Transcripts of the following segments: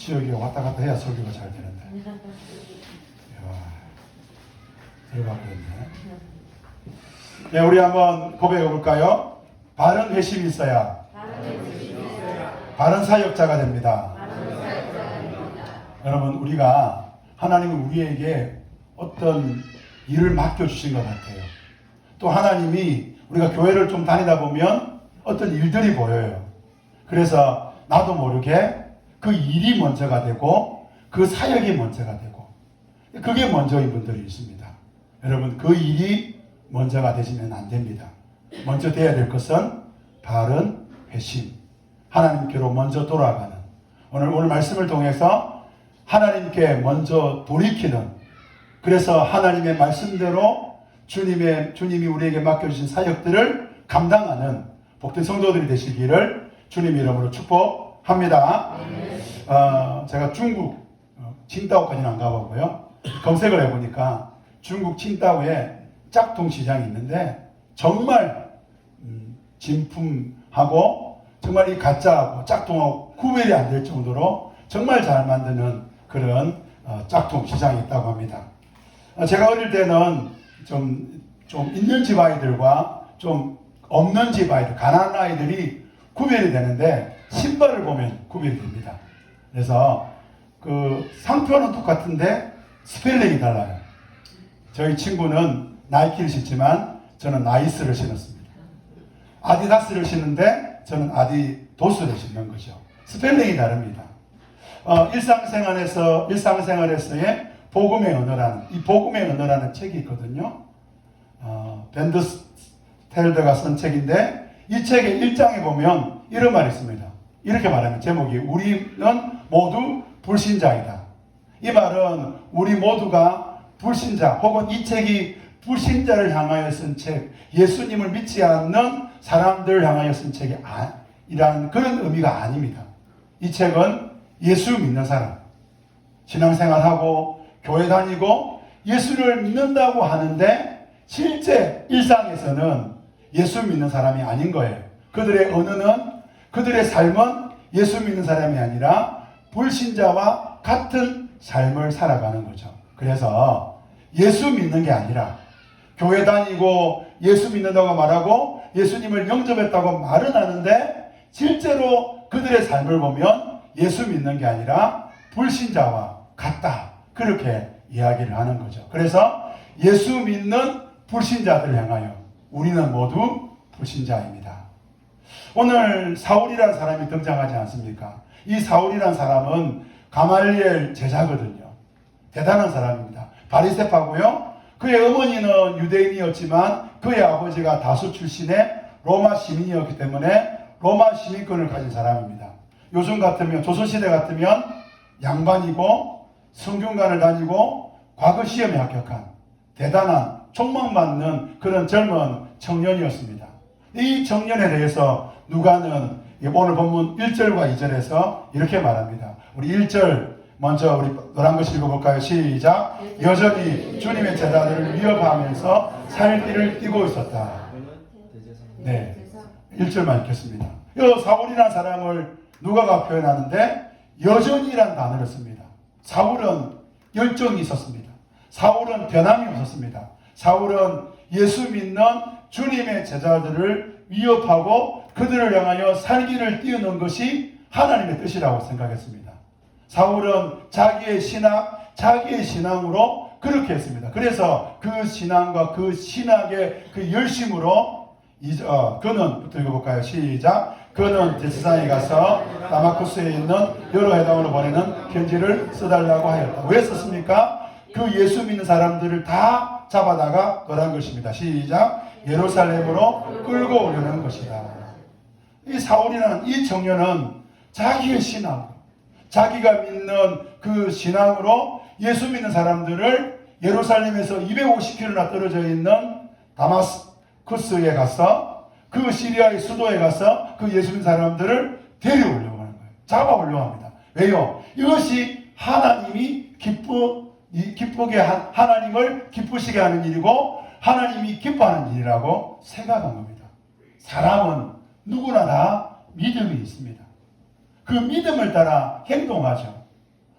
지역에 왔다 갔다 해야 설교가 잘 되는데. 이야, 들어가 버렸네. 네, 우리 한번 고백해 볼까요? 바른 회심이 있어야 바른 사역자가 됩니다. 여러분, 우리가 하나님은 우리에게 어떤 일을 맡겨주신 것 같아요. 또 하나님이 우리가 교회를 좀 다니다 보면 어떤 일들이 보여요. 그래서 나도 모르게 그 일이 먼저가 되고 그 사역이 먼저가 되고 그게 먼저인 분들이 있습니다. 여러분, 그 일이 먼저가 되시면 안 됩니다. 먼저 돼야 될 것은 바른 회심, 하나님께로 먼저 돌아가는, 오늘 말씀을 통해서 하나님께 먼저 돌이키는, 그래서 하나님의 말씀대로 주님이 우리에게 맡겨주신 사역들을 감당하는 복된 성도들이 되시기를 주님 이름으로 축복합니다. 제가 중국 칭다오까지는 안 가보고요. 검색을 해보니까 중국 칭다오에 짝퉁 시장이 있는데 정말 진품하고 정말 이 가짜하고 짝퉁하고 구별이 안 될 정도로 정말 잘 만드는 그런 짝퉁 시장이 있다고 합니다. 제가 어릴 때는 좀 있는 집 아이들과 좀 없는 집 아이들, 가난한 아이들이 구별이 되는데 신발을 보면 구별이 됩니다. 그래서 그 상표는 똑같은데 스펠링이 달라요. 저희 친구는 나이키를 신지만 저는 나이스를 신었습니다. 아디다스를 신는데 저는 아디도스를 신는 거죠. 스펠링이 다릅니다. 일상생활에서의 복음의 언어라는, 이 복음의 언어라는 책이 있거든요. 벤드스텔드가 쓴 책인데 이 책의 1장에 보면 이런 말이 있습니다. 이렇게 말하면 제목이 우리는 모두 불신자이다. 이 말은 우리 모두가 불신자, 혹은 이 책이 불신자를 향하여 쓴 책, 예수님을 믿지 않는 사람들을 향하여 쓴 책이 이라는 그런 의미가 아닙니다. 이 책은 예수 믿는 사람, 신앙생활하고 교회 다니고 예수를 믿는다고 하는데 실제 일상에서는 예수 믿는 사람이 아닌 거예요. 그들의 언어는, 그들의 삶은 예수 믿는 사람이 아니라 불신자와 같은 삶을 살아가는 거죠. 그래서 예수 믿는 게 아니라 교회 다니고 예수 믿는다고 말하고 예수님을 영접했다고 말은 하는데 실제로 그들의 삶을 보면 예수 믿는 게 아니라 불신자와 같다. 그렇게 이야기를 하는 거죠. 그래서 예수 믿는 불신자들 향하여 우리는 모두 불신자입니다. 오늘 사울이라는 사람이 등장하지 않습니까? 이 사울이라는 사람은 가말리엘 제자거든요. 대단한 사람입니다. 바리새파고요. 그의 어머니는 유대인이었지만 그의 아버지가 다수 출신의 로마 시민이었기 때문에 로마 시민권을 가진 사람입니다. 요즘 같으면, 조선시대 같으면 양반이고 성균관을 다니고 과거 시험에 합격한 대단한 촉망받는 그런 젊은 청년이었습니다. 이 청년에 대해서 누가는 오늘 본문 1절과 2절에서 이렇게 말합니다. 우리 1절 먼저 우리 노란 글 읽어볼까요? 시작. 여전히 주님의 제자들을 위협하면서 살길을 띠고 있었다. 네, 1절만 읽겠습니다. 이 사울이라는 사람을 누가가 표현하는데 여전히라는 단어를 씁니다. 사울은 열정이 있었습니다. 사울은 변함이 없었습니다. 사울은 예수 믿는 주님의 제자들을 위협하고 그들을 향하여 살기를 띄우는 것이 하나님의 뜻이라고 생각했습니다. 사울은 자기의 신앙으로 그렇게 했습니다. 그래서 그 신앙과 그 신학의 그 열심으로 그는 읽어볼까요? 시작. 그는 데스산에 가서 다마쿠스에 있는 여러 회당으로 보내는 편지를 써달라고 하였다. 왜 썼습니까? 그 예수 믿는 사람들을 다 잡아다가 그런 것입니다. 시작. 예루살렘으로 끌고 오려는 것이다. 이 사울이라는 이 청년은 자기의 신앙, 자기가 믿는 그 신앙으로 예수 믿는 사람들을 예루살렘에서 250km나 떨어져 있는 다마스쿠스에 가서 그 시리아의 수도에 가서 그 예수 믿는 사람들을 데려오려고 하는 거예요. 잡아오려고 합니다. 왜요? 이것이 하나님이 하나님을 기쁘시게 하는 일이고 하나님이 기뻐하는 일이라고 생각한 겁니다. 사람은 누구나 다 믿음이 있습니다. 그 믿음을 따라 행동하죠.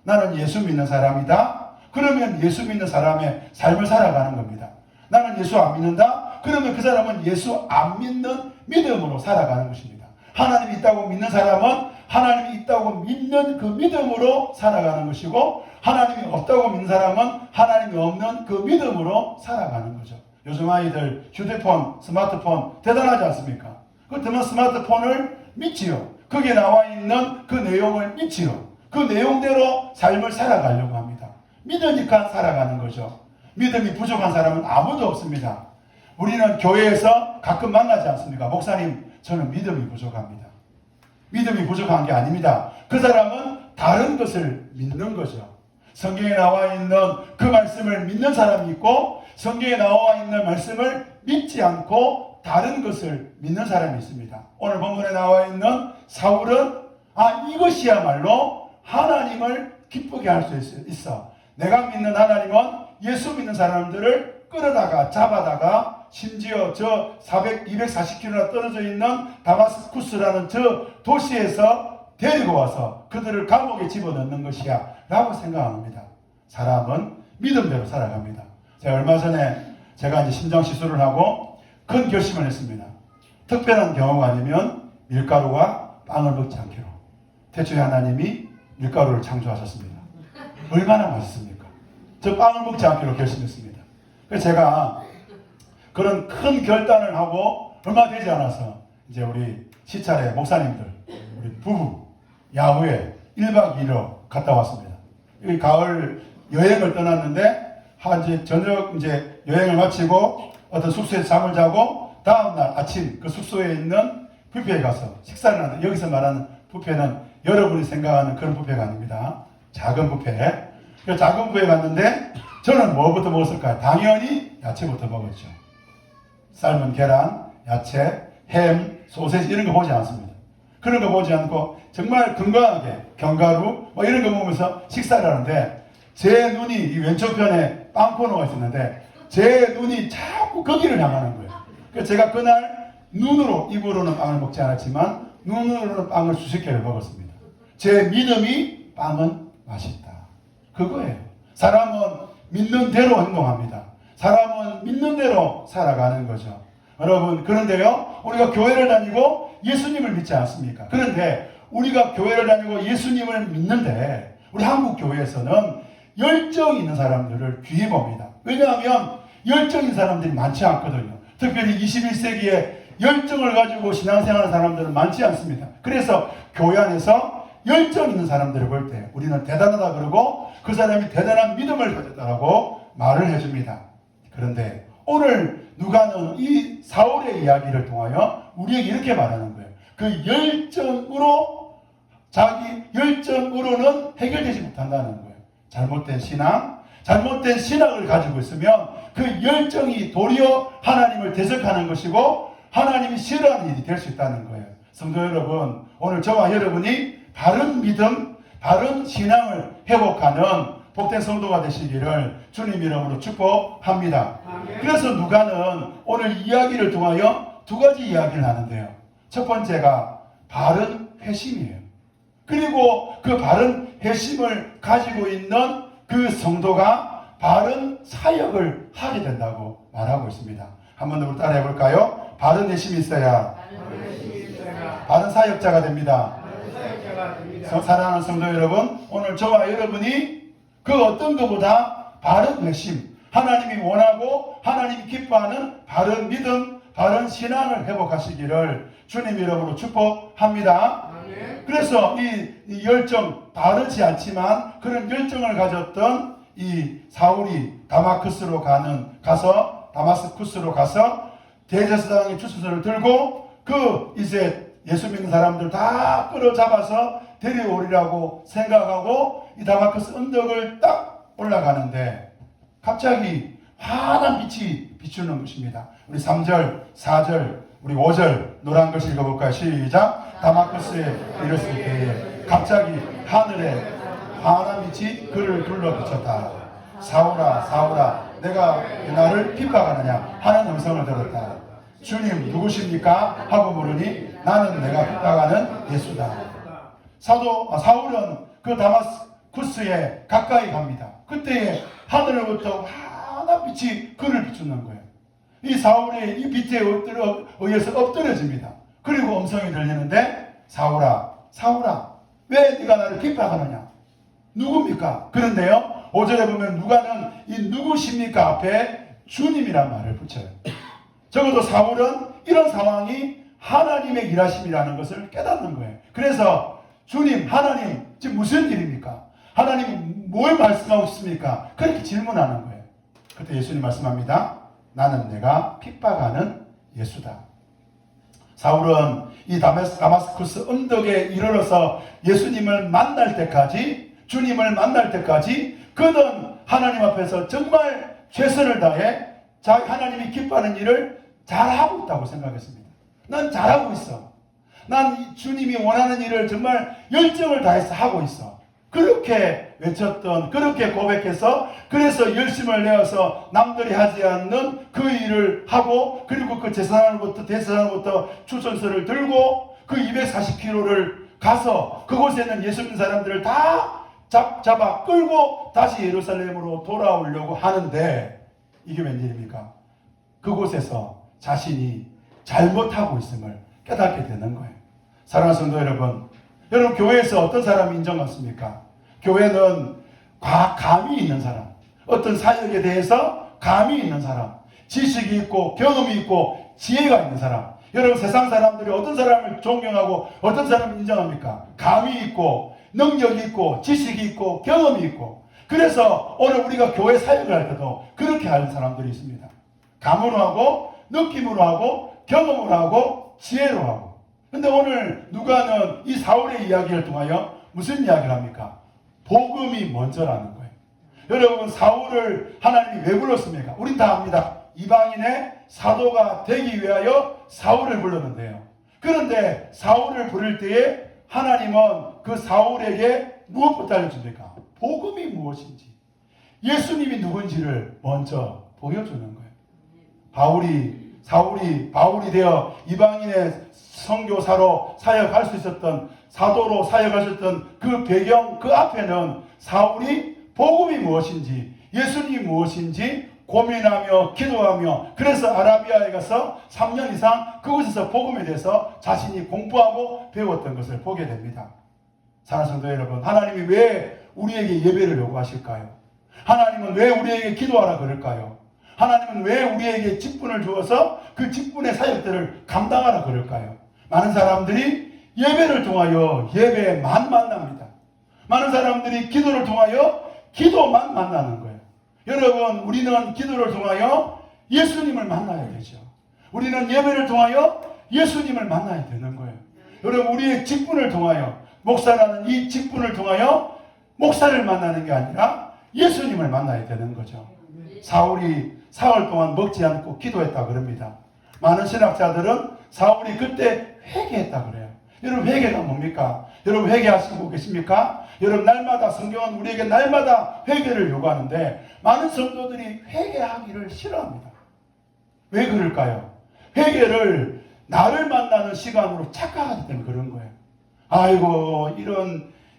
나는 예수 믿는 사람이다. 그러면 예수 믿는 사람의 삶을 살아가는 겁니다. 나는 예수 안 믿는다. 그러면 그 사람은 예수 안 믿는 믿음으로 살아가는 것입니다. 하나님이 있다고 믿는 사람은 하나님이 있다고 믿는 그 믿음으로 살아가는 것이고, 하나님이 없다고 믿는 사람은 하나님이 없는 그 믿음으로 살아가는 거죠. 요즘 아이들 휴대폰, 스마트폰 대단하지 않습니까? 그렇다면 스마트폰을 믿지요. 거기에 나와 있는 그 내용을 믿지요. 그 내용대로 삶을 살아가려고 합니다. 믿으니까 살아가는 거죠. 믿음이 부족한 사람은 아무도 없습니다. 우리는 교회에서 가끔 만나지 않습니까? 목사님, 저는 믿음이 부족합니다. 믿음이 부족한 게 아닙니다. 그 사람은 다른 것을 믿는 거죠. 성경에 나와 있는 그 말씀을 믿는 사람이 있고, 성경에 나와 있는 말씀을 믿지 않고 다른 것을 믿는 사람이 있습니다. 오늘 본문에 나와 있는 사울은 이것이야말로 하나님을 기쁘게 할 수 있어. 내가 믿는 하나님은 예수 믿는 사람들을 끌어다가 잡아다가 심지어 저 240km나 떨어져 있는 다마스쿠스라는 저 도시에서 데리고 와서 그들을 감옥에 집어넣는 것이야 라고 생각합니다. 사람은 믿음대로 살아갑니다. 제가 얼마 전에 제가 이제 심장 시술을 하고 큰 결심을 했습니다. 특별한 경우가 아니면 밀가루와 빵을 먹지 않기로. 태초에 하나님이 밀가루를 창조하셨습니다. 얼마나 맛있습니까? 저 빵을 먹지 않기로 결심했습니다. 그래서 제가 그런 큰 결단을 하고 얼마 되지 않아서 이제 우리 시찰의 목사님들, 우리 부부 야후에 1박 2일로 갔다 왔습니다. 여기 가을 여행을 떠났는데 이제 저녁 이제 여행을 마치고 어떤 숙소에서 잠을 자고 다음날 아침 그 숙소에 있는 뷔페에 가서 식사를 하는데, 여기서 말하는 뷔페는 여러분이 생각하는 그런 뷔페가 아닙니다. 작은 뷔페. 그 작은 뷔페에 갔는데 저는 뭐부터 먹었을까요? 당연히 야채부터 먹었죠. 삶은 계란, 야채, 햄, 소세지 이런 거 보지 않습니다. 그런 거 보지 않고 정말 건강하게 견과류 이런 거 먹으면서 식사를 하는데, 제 눈이 이 왼쪽편에 빵 코너가 있었는데 제 눈이 자꾸 거기를 향하는 거예요. 그래서 제가 그날 눈으로, 입으로는 빵을 먹지 않았지만 눈으로는 빵을 수십 개를 먹었습니다. 제 믿음이 빵은 맛있다. 그거예요. 사람은 믿는 대로 행동합니다. 사람은 믿는 대로 살아가는 거죠. 여러분, 그런데요, 우리가 교회를 다니고 예수님을 믿지 않습니까? 그런데 우리가 교회를 다니고 예수님을 믿는데 우리 한국 교회에서는 열정 있는 사람들을 귀히 봅니다. 왜냐하면 열정 있는 사람들이 많지 않거든요. 특별히 21세기에 열정을 가지고 신앙생활하는 사람들은 많지 않습니다. 그래서 교회 안에서 열정 있는 사람들을 볼 때 우리는 대단하다 그러고 그 사람이 대단한 믿음을 가졌다라고 말을 해줍니다. 그런데 오늘 누가는 이 사울의 이야기를 통하여 우리에게 이렇게 말하는 거예요. 그 자기 열정으로는 해결되지 못한다는 거예요. 잘못된 신앙을 가지고 있으면 그 열정이 도리어 하나님을 대적하는 것이고 하나님이 싫어하는 일이 될 수 있다는 거예요. 성도 여러분, 오늘 저와 여러분이 바른 믿음, 바른 신앙을 회복하는 복된 성도가 되시기를 주님 이름으로 축복합니다. 그래서 누가는 오늘 이야기를 통하여 두 가지 이야기를 하는데요. 첫 번째가 바른 회심이에요. 그리고 그 바른 회심을 가지고 있는 그 성도가 바른 사역을 하게 된다고 말하고 있습니다. 한번 더 따라해 볼까요? 바른 회심이 있어야 바른 사역자가 됩니다. 사랑하는 성도 여러분, 오늘 저와 여러분이 그 어떤 것보다 바른 회심, 하나님이 원하고 하나님이 기뻐하는 바른 믿음, 바른 신앙을 회복하시기를 주님 이름으로 축복합니다. 그래서 이 열정, 바르지 않지만 그런 열정을 가졌던 이 사울이 다마스쿠스로 가서 대제사장의 주소서를 들고 이제 예수 믿는 사람들 다 끌어잡아서 데려오리라고 생각하고 이 다마스쿠스 언덕을 딱 올라가는데 갑자기 환한 빛이 비추는 것입니다. 우리 3절, 4절, 우리 5절 노란 글 읽어볼까요? 시작. 다마스쿠스에 이르렀을 때에 갑자기 하늘에 환한 빛이 그를 둘러 비쳤다. 사울아, 사울아, 내가 나를 핍박하느냐 하는 음성을 들었다. 주님 누구십니까? 하고 물으니 나는 내가 핍박하는 예수다. 사울은 그 쿠스에 가까이 갑니다. 그때에 하늘로부터 환한 빛이 그를 비추는 거예요. 이 사울의 이 빛에 의해서 엎드려집니다. 그리고 음성이 들리는데 사울아, 사울아, 왜 네가 나를 핍박하느냐? 누굽니까? 그런데요, 5절에 보면 누가는 이 누구십니까 앞에 주님이란 말을 붙여요. 적어도 사울은 이런 상황이 하나님의 일하심이라는 것을 깨닫는 거예요. 그래서 주님, 하나님, 지금 무슨 일입니까? 하나님 뭘 말씀하고 싶습니까? 그렇게 질문하는 거예요. 그때 예수님 말씀합니다. 나는 내가 핍박하는 예수다. 사울은 이 다마스쿠스 언덕에 이르러서 예수님을 만날 때까지, 주님을 만날 때까지 그는 하나님 앞에서 정말 최선을 다해 하나님이 기뻐하는 일을 잘하고 있다고 생각했습니다. 난 잘하고 있어. 난 주님이 원하는 일을 정말 열정을 다해서 하고 있어. 그렇게 외쳤던, 그렇게 고백해서, 그래서 열심을 내어서 남들이 하지 않는 그 일을 하고, 그리고 그 대제사장으로부터 추천서를 들고 그 240km를 가서 그곳에 있는 예수 믿는 사람들을 다 잡아 끌고 다시 예루살렘으로 돌아오려고 하는데, 이게 웬일입니까? 그곳에서 자신이 잘못하고 있음을 깨닫게 되는 거예요. 사랑하는 성도 여러분, 여러분 교회에서 어떤 사람이 인정받습니까? 교회는 감이 있는 사람, 어떤 사역에 대해서 감이 있는 사람, 지식이 있고 경험이 있고 지혜가 있는 사람. 여러분 세상 사람들이 어떤 사람을 존경하고 어떤 사람을 인정합니까? 감이 있고 능력이 있고 지식이 있고 경험이 있고. 그래서 오늘 우리가 교회 사역을 할 때도 그렇게 하는 사람들이 있습니다. 감으로 하고 느낌으로 하고 경험으로 하고 지혜로 하고. 근데 오늘 누가는 이 사울의 이야기를 통하여 무슨 이야기를 합니까? 복음이 먼저라는 거예요. 여러분 사울을 하나님이 왜 불렀습니까? 우린 다 압니다. 이방인의 사도가 되기 위하여 사울을 불렀는데요. 그런데 사울을 부를 때에 하나님은 그 사울에게 무엇부터 알려줍니까? 복음이 무엇인지, 예수님이 누군지를 먼저 보여주는 거예요. 바울이 되어 이방인의 선교사로 사역할 수 있었던, 사도로 사역하셨던 그 배경, 그 앞에는 사울이 복음이 무엇인지, 예수님이 무엇인지 고민하며 기도하며, 그래서 아라비아에 가서 3년 이상 그곳에서 복음에 대해서 자신이 공부하고 배웠던 것을 보게 됩니다. 사랑하는 성도 여러분, 하나님이 왜 우리에게 예배를 요구하실까요? 하나님은 왜 우리에게 기도하라 그럴까요? 하나님은 왜 우리에게 직분을 주어서 그 직분의 사역들을 감당하라 그럴까요? 많은 사람들이 예배를 통하여 예배만 만납니다. 많은 사람들이 기도를 통하여 기도만 만나는 거예요. 여러분, 우리는 기도를 통하여 예수님을 만나야 되죠. 우리는 예배를 통하여 예수님을 만나야 되는 거예요. 여러분, 우리의 직분을 통하여, 목사라는 이 직분을 통하여 목사를 만나는 게 아니라 예수님을 만나야 되는 거죠. 사울이 사흘 동안 먹지 않고 기도했다 그럽니다. 많은 신학자들은 사울이 그때 회개했다 그래요. 여러분, 회개가 뭡니까? 여러분, 회개하시고 계십니까? 여러분, 날마다 성경은 우리에게 날마다 회개를 요구하는데 많은 성도들이 회개하기를 싫어합니다. 왜 그럴까요? 회개를 나를 만나는 시간으로 착각하기 때문에 그런 거예요. 아이고,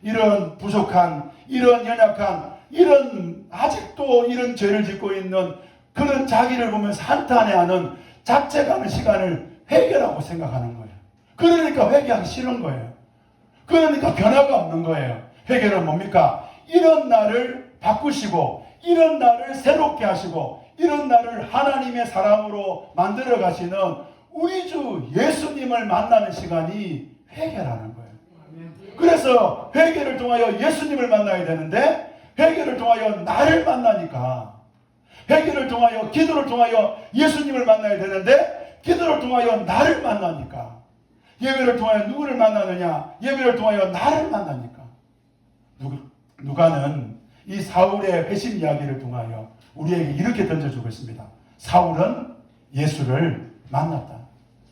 이런 부족한, 이런 연약한, 아직도 이런 죄를 짓고 있는 그런 자기를 보면서 한탄해하는, 자책하는 시간을 회개라고 생각하는 거예요. 그러니까 회개하기 싫은 거예요. 그러니까 변화가 없는 거예요. 회개는 뭡니까? 이런 나를 바꾸시고, 이런 나를 새롭게 하시고, 이런 나를 하나님의 사람으로 만들어 가시는 우리 주 예수님을 만나는 시간이 회개라는 거예요. 그래서 회개를 통하여 예수님을 만나야 되는데, 회개를 통하여 나를 만나니까, 회개를 통하여, 기도를 통하여 예수님을 만나야 되는데 기도를 통하여 나를 만나니까, 예배를 통하여 누구를 만나느냐? 예배를 통하여 나를 만나니까. 누가는 이 사울의 회심 이야기를 통하여 우리에게 이렇게 던져주고 있습니다. 사울은 예수를 만났다.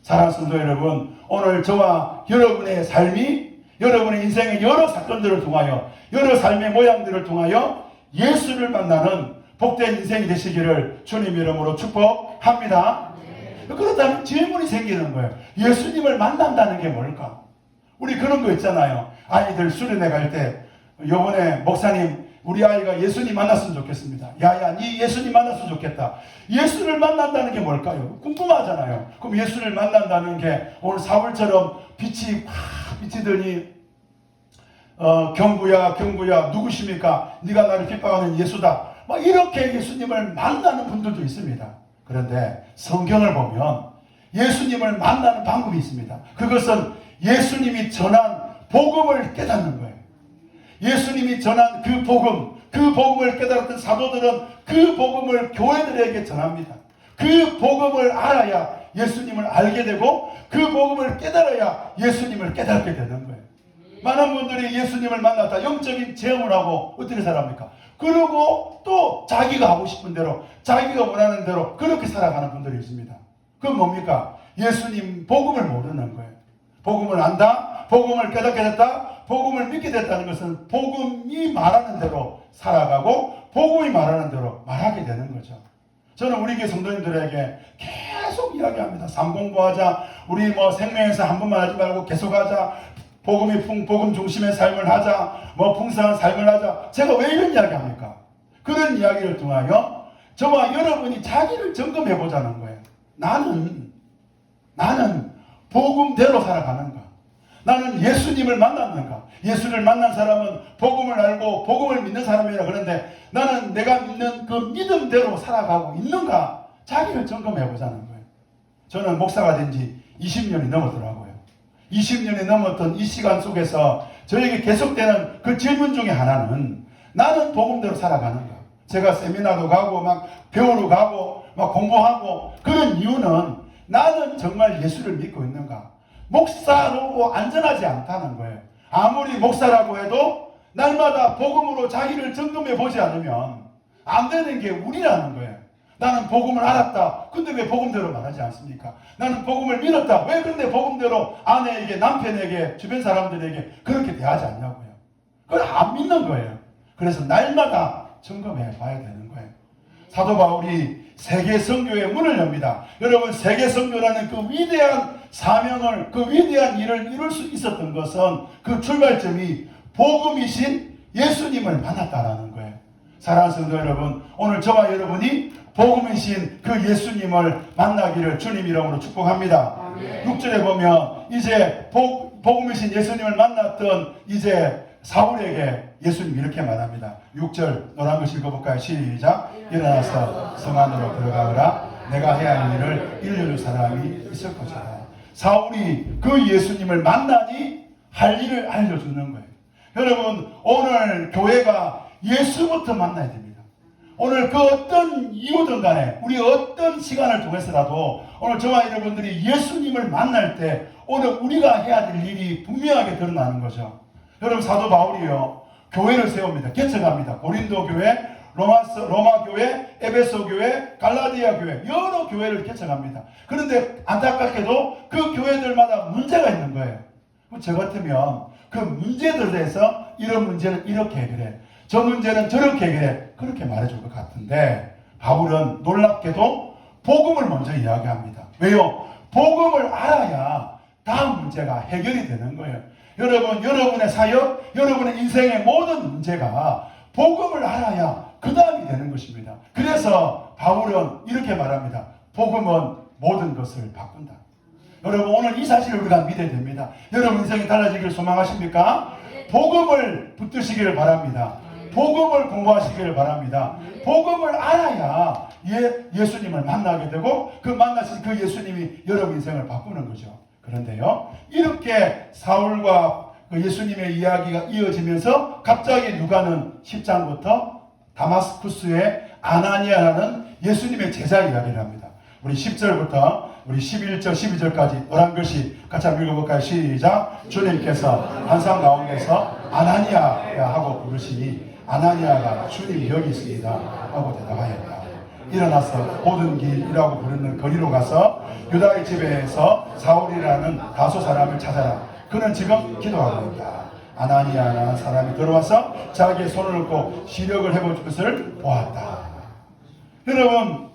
사랑하는 성도 여러분, 오늘 저와 여러분의 삶이, 여러분의 인생의 여러 사건들을 통하여, 여러 삶의 모양들을 통하여 예수를 만나는 복된 인생이 되시기를 주님 이름으로 축복합니다. 그렇다면 질문이 생기는 거예요. 예수님을 만난다는 게 뭘까? 우리 그런 거 있잖아요. 아이들 수련회 갈 때 요번에 목사님 우리 아이가 예수님 만났으면 좋겠습니다. 야야 니 예수님 만났으면 좋겠다. 예수를 만난다는 게 뭘까요? 궁금하잖아요. 그럼 예수를 만난다는 게 오늘 사울처럼 빛이 확 비치더니 경구야 누구십니까? 네가 나를 핍박하는 예수다. 막 이렇게 예수님을 만나는 분들도 있습니다. 그런데 성경을 보면 예수님을 만나는 방법이 있습니다. 그것은 예수님이 전한 복음을 깨닫는 거예요. 예수님이 전한 그 복음을 깨달았던 사도들은 그 복음을 교회들에게 전합니다. 그 복음을 알아야 예수님을 알게 되고 그 복음을 깨달아야 예수님을 깨닫게 되는 거예요. 많은 분들이 예수님을 만났다 영적인 체험을 하고 어떻게 살아갑니까? 그리고 또 자기가 하고 싶은 대로 자기가 원하는 대로 그렇게 살아가는 분들이 있습니다. 그건 뭡니까? 예수님 복음을 모르는 거예요. 복음을 안다, 복음을 깨닫게 됐다, 복음을 믿게 됐다는 것은 복음이 말하는 대로 살아가고 복음이 말하는 대로 말하게 되는 거죠. 저는 우리 교회 성도님들에게 계속 이야기합니다. 삼공부하자. 우리 생명에서 한 번만 하지 말고 계속하자. 복음 중심의 삶을 하자. 풍성한 삶을 하자. 제가 왜 이런 이야기합니까? 그런 이야기를 통하여 저와 여러분이 자기를 점검해 보자는 거예요. 나는 복음대로 살아가는가? 나는 예수님을 만났는가? 예수를 만난 사람은 복음을 알고 복음을 믿는 사람이라 그러는데 나는 내가 믿는 그 믿음대로 살아가고 있는가? 자기를 점검해 보자는 거예요. 저는 목사가 된 지 20년이 넘었더라고요. 20년이 넘었던 이 시간 속에서 저에게 계속되는 그 질문 중에 하나는 나는 복음대로 살아가는가? 제가 세미나도 가고 막 배우러 가고 막 공부하고 그런 이유는 나는 정말 예수를 믿고 있는가? 목사로 안전하지 않다는 거예요. 아무리 목사라고 해도 날마다 복음으로 자기를 점검해 보지 않으면 안 되는 게 우리라는 거예요. 나는 복음을 알았다. 근데 왜 복음대로 말하지 않습니까? 나는 복음을 믿었다. 왜 근데 복음대로 아내에게, 남편에게, 주변 사람들에게 그렇게 대하지 않냐고요. 그걸 안 믿는 거예요. 그래서 날마다 점검해 봐야 되는 거예요. 사도 바울이 세계 선교의 문을 엽니다. 여러분, 세계 선교라는 그 위대한 사명을, 그 위대한 일을 이룰 수 있었던 것은 그 출발점이 복음이신 예수님을 만났다라는 거예요. 사랑하는 성도 여러분, 오늘 저와 여러분이 복음이신 그 예수님을 만나기를 주님 이름으로 축복합니다. 6절에 보면 이제 복음이신 예수님을 만났던 이제 사울에게 예수님 이렇게 말합니다. 6절 노란 글 읽어볼까요? 시작. 일어나서 성 안으로 들어가거라. 내가 해야 할 일을 일러줄 사람이 있을 것이다. 사울이 그 예수님을 만나니 할 일을 알려주는 거예요. 여러분, 오늘 교회가 예수부터 만나야 됩니다. 오늘 그 어떤 이유든 간에 우리 어떤 시간을 통해서라도 오늘 저와 여러분들이 예수님을 만날 때 오늘 우리가 해야 될 일이 분명하게 드러나는 거죠. 여러분, 사도 바울이요 교회를 세웁니다. 개척합니다. 고린도 교회, 로마 교회, 에베소 교회, 갈라디아 교회, 여러 교회를 개척합니다. 그런데 안타깝게도 그 교회들마다 문제가 있는 거예요. 저 같으면 그 문제들에 대해서 이런 문제는 이렇게 해결해, 저 문제는 저렇게 해결해, 그렇게 말해줄 것 같은데 바울은 놀랍게도 복음을 먼저 이야기합니다. 왜요? 복음을 알아야 다음 문제가 해결이 되는 거예요. 여러분, 여러분의 사역, 여러분의 인생의 모든 문제가 복음을 알아야 그 다음이 되는 것입니다. 그래서 바울은 이렇게 말합니다. 복음은 모든 것을 바꾼다. 여러분, 오늘 이 사실을 우리가 믿어야 됩니다. 여러분 인생이 달라지기를 소망하십니까? 복음을 붙드시기를 바랍니다. 복음을 공부하시기를 바랍니다. 복음을 알아야 예수님을 만나게 되고 그 만나신 그 예수님이 여러분 인생을 바꾸는 거죠. 그런데요, 이렇게 사울과 그 예수님의 이야기가 이어지면서 갑자기 누가는 10장부터 다마스쿠스의 아나니아라는 예수님의 제자 이야기를 합니다. 우리 10절부터 우리 11절, 12절까지 노란 글씨 같이 한번 읽어볼까요? 시작. 주님께서 환상 가운데서 아나니아야 하고 부르시니 아나니아가 주님 여기 있습니다 하고 대답하였다. 일어나서 고든 길이라고 부르는 거리로 가서 유다의 집에서 사울이라는 다소 사람을 찾아라. 그는 지금 기도하고 있다. 아나니아라는 사람이 들어와서 자기의 손을 얹고 시력을 해볼 것을 보았다. 여러분,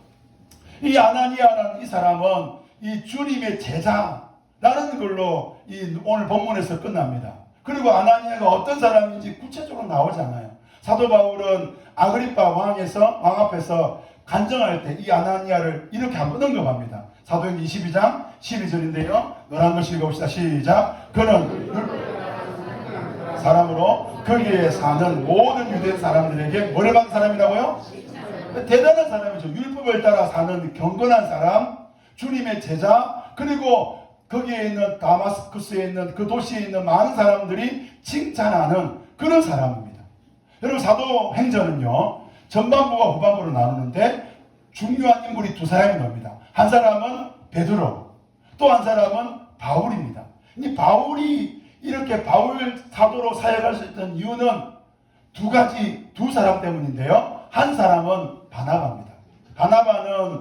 이 아나니아라는 이 사람은 이 주님의 제자라는 걸로 이 오늘 본문에서 끝납니다. 그리고 아나니아가 어떤 사람인지 구체적으로 나오지 않아요. 사도 바울은 아그리파 왕 앞에서 간정할 때 이 아나니아를 이렇게 한번 언급합니다. 사도행전 22장 12절인데요. 노란 글 읽어봅시다. 시작. 그는 사람으로 거기에 사는 모든 유대 사람들에게 뭐를 받은 사람이라고요? 대단한 사람이죠. 율법을 따라 사는 경건한 사람, 주님의 제자, 그리고 거기에 있는 다마스쿠스에 있는 그 도시에 있는 많은 사람들이 칭찬하는 그런 사람입니다. 여러분, 사도행전은요 전반부와 후반부로 나누는데 중요한 인물이 두 사람이 나옵니다. 한 사람은 베드로, 또 한 사람은 바울입니다. 이 바울이 이렇게 바울 사도로 사역할 수 있던 이유는 두 사람 때문인데요. 한 사람은 바나바입니다. 바나바는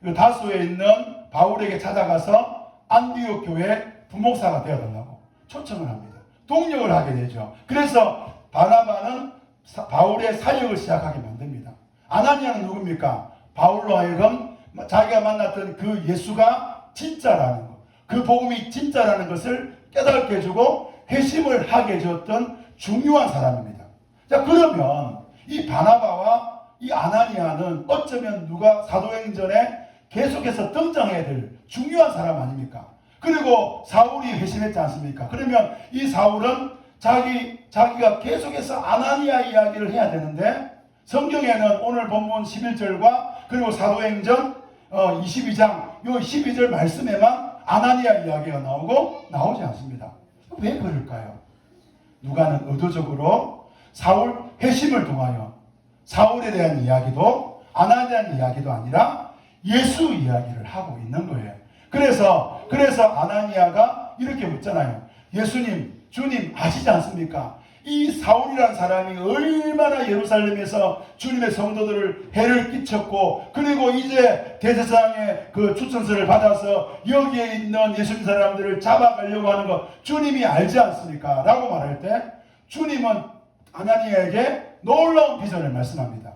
그 다소에 있는 바울에게 찾아가서 안디옥 교회 부목사가 되어달라고 초청을 합니다. 동력을 하게 되죠. 그래서 바나바는 바울의 사역을 시작하게 만듭니다. 아나니아는 누굽니까? 바울로 하여금 자기가 만났던 그 예수가 진짜라는 것, 그 복음이 진짜라는 것을 깨닫게 해주고 회심을 하게 해줬던 중요한 사람입니다. 자, 그러면 이 바나바와 이 아나니아는 어쩌면 누가 사도행전에 계속해서 등장해야 될 중요한 사람 아닙니까? 그리고 사울이 회심했지 않습니까? 그러면 이 사울은 자기가 계속해서 아나니아 이야기를 해야 되는데 성경에는 오늘 본문 11절과 그리고 사도행전 22장 이 12절 말씀에만 아나니아 이야기가 나오지 않습니다. 왜 그럴까요? 누가는 의도적으로 사울 회심을 통하여 사울에 대한 이야기도 아나니아 이야기도 아니라 예수 이야기를 하고 있는 거예요. 그래서 아나니아가 이렇게 묻잖아요. 예수님, 주님 아시지 않습니까? 이 사울이라는 사람이 얼마나 예루살렘에서 주님의 성도들을 해를 끼쳤고, 그리고 이제 대제사장의 그 추천서를 받아서 여기에 있는 예수님 사람들을 잡아가려고 하는 거 주님이 알지 않습니까? 라고 말할 때 주님은 아나니아에게 놀라운 비전을 말씀합니다.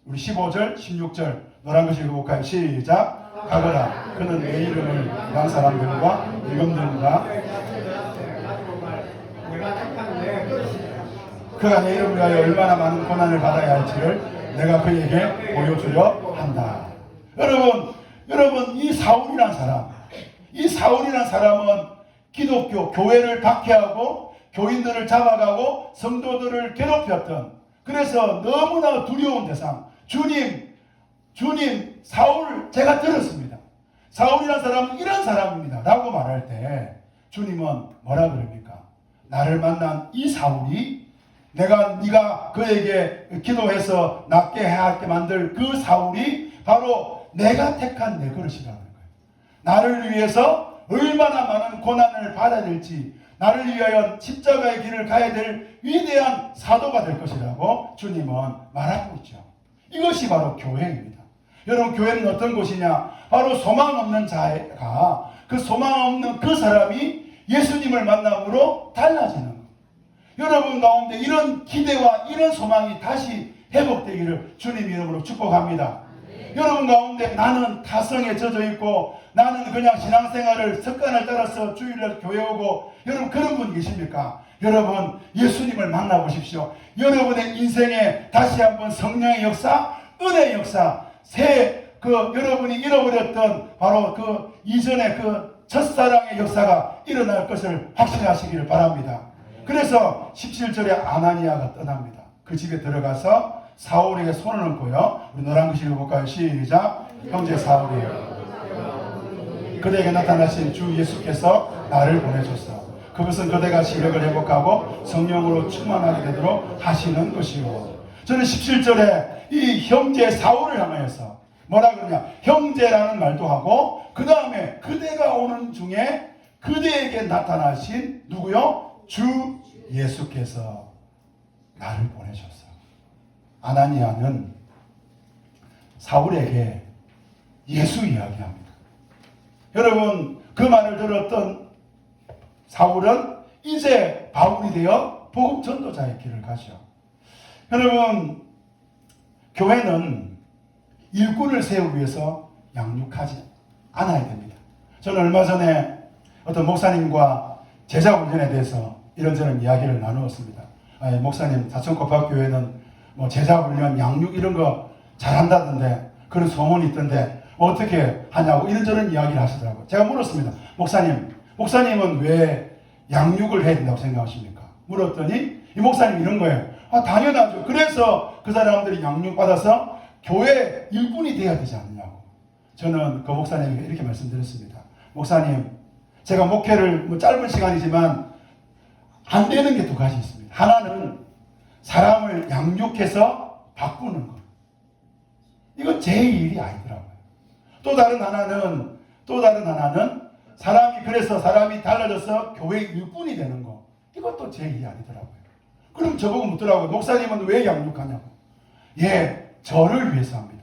우리 15절, 16절 노란 것을 읽어볼까요? 시작. 가거라. 그는 내 이름을 이방 사람들과 임금들과 그가 내 이름을 위하여 얼마나 많은 고난을 받아야 할지를 내가 그에게 보여주려 한다. 여러분 이 사울이란 사람은 기독교 교회를 박해하고 교인들을 잡아가고 성도들을 괴롭혔던, 그래서 너무나 두려운 대상. 주님, 사울 제가 들었습니다. 사울이란 사람은 이런 사람입니다. 라고 말할 때 주님은 뭐라 그럽니까? 나를 만난 이 사울이 네가 그에게 기도해서 낫게 하게 만들 그 사울이 바로 내가 택한 내 그릇이라는 거예요. 나를 위해서 얼마나 많은 고난을 받아야 될지, 나를 위하여 십자가의 길을 가야 될 위대한 사도가 될 것이라고 주님은 말하고 있죠. 이것이 바로 교회입니다. 여러분, 교회는 어떤 곳이냐? 바로 소망 없는 자가 그 소망 없는 그 사람이 예수님을 만남으로 달라지는 것. 여러분 가운데 이런 기대와 이런 소망이 다시 회복되기를 주님 이름으로 축복합니다. 여러분 가운데 나는 타성에 젖어 있고 나는 그냥 신앙생활을 습관을 따라서 주일날 교회 오고, 여러분 그런 분 계십니까? 여러분 예수님을 만나보십시오. 여러분의 인생에 다시 한번 성령의 역사, 은혜의 역사, 여러분이 잃어버렸던 바로 그 이전의 그 첫사랑의 역사가 일어날 것을 확신하시기를 바랍니다. 그래서 17절에 아나니아가 떠납니다. 그 집에 들어가서 사울에게 손을 얹고요. 우리 노란 글씨 읽어볼까요? 시작. 형제 사울이여, 그대에게 나타나신 주 예수께서 나를 보내셨어. 그것은 그대가 시력을 회복하고 성령으로 충만하게 되도록 하시는 것이요. 저는 17절에 이 형제 사울을 향하여서 뭐라 그러냐, 형제라는 말도 하고, 그 다음에 그대가 오는 중에 그대에게 나타나신 누구요? 주 예수께서 나를 보내셨어. 아나니아는 사울에게 예수 이야기합니다. 여러분, 그 말을 들었던 사울은 이제 바울이 되어 복음 전도자의 길을 가죠. 여러분, 교회는 일꾼을 세우기 위해서 양육하지 않아야 됩니다. 저는 얼마 전에 어떤 목사님과 제자 훈련에 대해서 이런저런 이야기를 나누었습니다. 목사님, 사천고박교회는 뭐 제자훈련, 양육 이런 거 잘한다던데 그런 소문이 있던데 어떻게 하냐고 이런저런 이야기를 하시더라고요. 제가 물었습니다. 목사님은 왜 양육을 해야 된다고 생각하십니까? 물었더니 이 목사님 이런 거예요. 당연하죠. 그래서 그 사람들이 양육받아서 교회 일꾼이 돼야 되지 않느냐고. 저는 그 목사님에게 이렇게 말씀드렸습니다. 목사님, 제가 목회를 뭐 짧은 시간이지만 안 되는 게 두 가지 있습니다. 하나는 사람을 양육해서 바꾸는 것. 이건 제 일이 아니더라고요. 또 다른 하나는 그래서 사람이 달라져서 교회 일꾼이 되는 거. 이것도 제 일이 아니더라고요. 그럼 저보고 묻더라고요. 목사님은 왜 양육하냐고. 저를 위해서 합니다.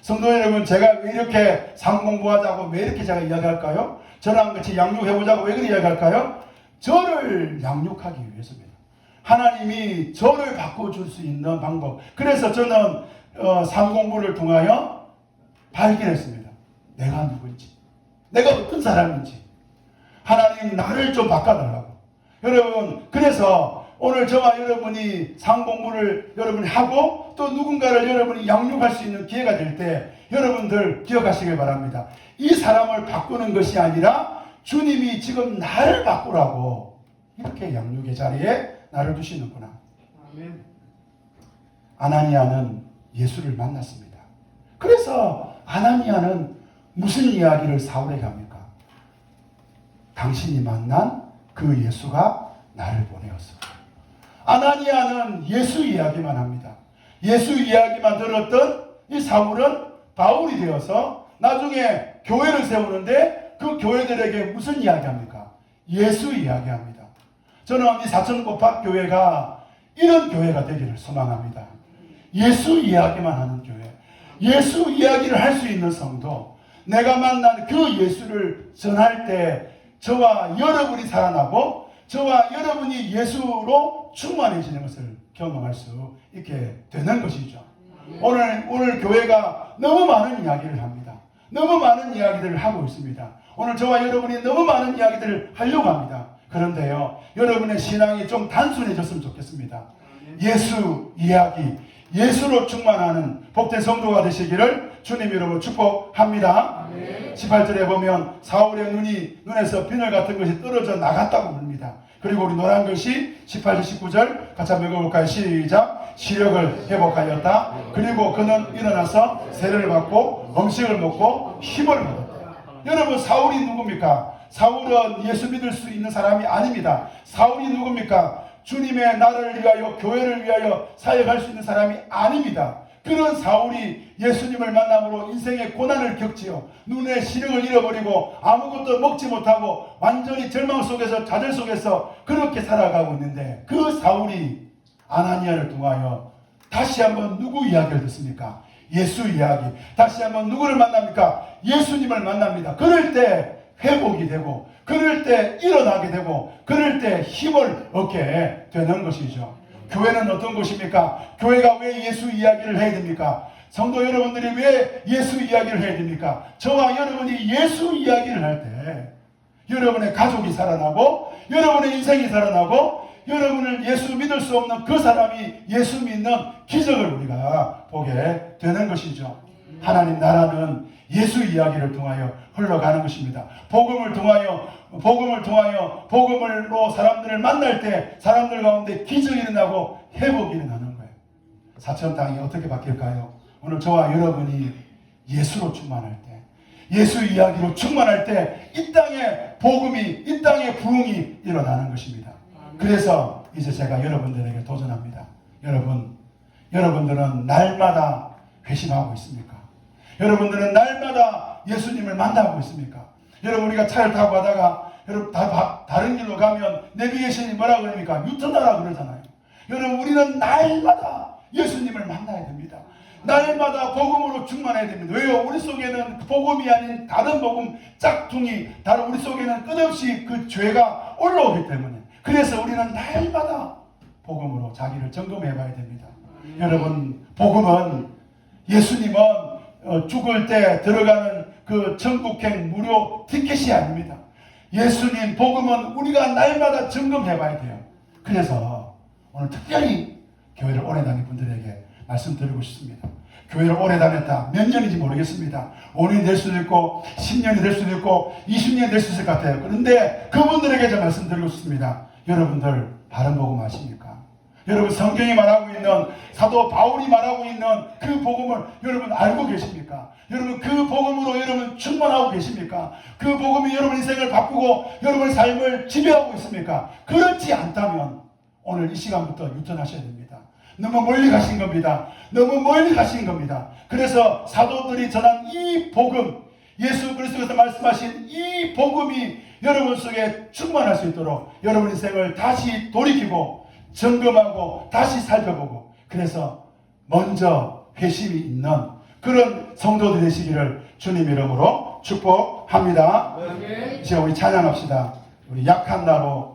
성도 여러분, 제가 왜 이렇게 상공부하자고 왜 이렇게 제가 이야기할까요? 저랑 같이 양육해보자고 왜 그렇게 이야기할까요? 저를 양육하기 위해서입니다. 하나님이 저를 바꿔줄 수 있는 방법. 그래서 저는 상공부를 통하여 발견했습니다. 내가 누구인지, 내가 어떤 사람인지. 하나님 나를 좀 바꿔달라고. 여러분, 그래서 오늘 저와 여러분이 상공부를 여러분이 하고 또 누군가를 여러분이 양육할 수 있는 기회가 될 때 여러분들 기억하시길 바랍니다. 이 사람을 바꾸는 것이 아니라 주님이 지금 나를 바꾸라고 이렇게 양육의 자리에 나를 두시는구나. 아멘. 아나니아는 예수를 만났습니다. 그래서 아나니아는 무슨 이야기를 사울에게 합니까? 당신이 만난 그 예수가 나를 보내었어. 아나니아는 예수 이야기만 합니다. 예수 이야기만 들었던 이 사울은 바울이 되어서 나중에 교회를 세우는데 그 교회들에게 무슨 이야기합니까? 예수 이야기합니다. 저는 이 사천고박교회가 이런 교회가 되기를 소망합니다. 예수 이야기만 하는 교회, 예수 이야기를 할 수 있는 성도, 내가 만난 그 예수를 전할 때 저와 여러분이 살아나고 저와 여러분이 예수로 충만해지는 것을 경험할 수 있게 되는 것이죠. 오늘 교회가 너무 많은 이야기를 합니다. 너무 많은 이야기들을 하고 있습니다. 오늘 저와 여러분이 너무 많은 이야기들을 하려고 합니다. 그런데요, 여러분의 신앙이 좀 단순해졌으면 좋겠습니다. 예수 이야기, 예수로 충만하는 복된 성도가 되시기를 주님 이름으로 축복합니다. 18절에 보면 사울의 눈에서 비늘 같은 것이 떨어져 나갔다고 봅니다. 그리고 우리 노란 것이 18절 19절 같이 한번 읽어볼까요? 시작. 시력을 회복하였다. 그리고 그는 일어나서 세례를 받고 음식을 먹고 힘을 얻었다. 여러분, 사울이 누굽니까? 사울은 예수 믿을 수 있는 사람이 아닙니다. 사울이 누굽니까? 주님의 나라를 위하여 교회를 위하여 사역할 수 있는 사람이 아닙니다. 그런 사울이 예수님을 만남으로 인생의 고난을 겪지요. 눈의 시력을 잃어버리고 아무것도 먹지 못하고 완전히 절망 속에서 좌절 속에서 그렇게 살아가고 있는데 그 사울이 아나니아를 통하여 다시 한번 누구 이야기를 듣습니까? 예수 이야기. 다시 한번 누구를 만납니까? 예수님을 만납니다. 그럴 때 회복이 되고 그럴 때 일어나게 되고 그럴 때 힘을 얻게 되는 것이죠. 교회는 어떤 곳입니까? 교회가 왜 예수 이야기를 해야 됩니까? 성도 여러분들이 왜 예수 이야기를 해야 됩니까? 저와 여러분이 예수 이야기를 할 때 여러분의 가족이 살아나고 여러분의 인생이 살아나고 여러분을 예수 믿을 수 없는 그 사람이 예수 믿는 기적을 우리가 보게 되는 것이죠. 하나님 나라는 예수 이야기를 통하여 흘러가는 것입니다. 복음을 통하여 복음으로 사람들을 만날 때 사람들 가운데 기적이 일어나고 회복이 일어나는 거예요. 사천 땅이 어떻게 바뀔까요? 오늘 저와 여러분이 예수로 충만할 때, 예수 이야기로 충만할 때 이 땅에 복음이, 이 땅에 부흥이 일어나는 것입니다. 그래서 이제 제가 여러분들에게 도전합니다. 여러분들은 날마다 회심하고 있습니까? 여러분들은 날마다 예수님을 만나고 있습니까? 여러분, 우리가 차를 타고 가다가 여러분 다른 길로 가면 내비게이션이 뭐라 그럽니까? 유턴하라 그러잖아요. 여러분, 우리는 날마다 예수님을 만나야 됩니다. 날마다 복음으로 충만해야 됩니다. 왜요? 우리 속에는 복음이 아닌 다른 복음 짝퉁이 우리 속에는 끝없이 그 죄가 올라오기 때문에 그래서 우리는 날마다 복음으로 자기를 점검해 봐야 됩니다. 여러분, 복음은 예수님은 죽을 때 들어가는 그 천국행 무료 티켓이 아닙니다. 예수님 복음은 우리가 날마다 점검해 봐야 돼요. 그래서 오늘 특별히 교회를 오래 다닌 분들에게 말씀드리고 싶습니다. 교회를 오래 다녔다. 몇 년인지 모르겠습니다. 5년이 될 수도 있고 10년이 될 수도 있고 20년이 될 수 있을 것 같아요. 그런데 그분들에게 저 말씀드리고 싶습니다. 여러분들 바른 복음 아십니까? 여러분 성경이 말하고 있는 사도 바울이 말하고 있는 그 복음을 여러분 알고 계십니까? 여러분 그 복음으로 여러분 충만하고 계십니까? 그 복음이 여러분 인생을 바꾸고 여러분의 삶을 지배하고 있습니까? 그렇지 않다면 오늘 이 시간부터 유턴하셔야 됩니다. 너무 멀리 가신 겁니다. 너무 멀리 가신 겁니다. 그래서 사도들이 전한 이 복음, 예수 그리스도께서 말씀하신 이 복음이 여러분 속에 충만할 수 있도록 여러분 인생을 다시 돌이키고 점검하고 다시 살펴보고, 그래서 먼저 회심이 있는 그런 성도들 되시기를 주님 이름으로 축복합니다. 이제 우리 찬양합시다. 우리 약한 나로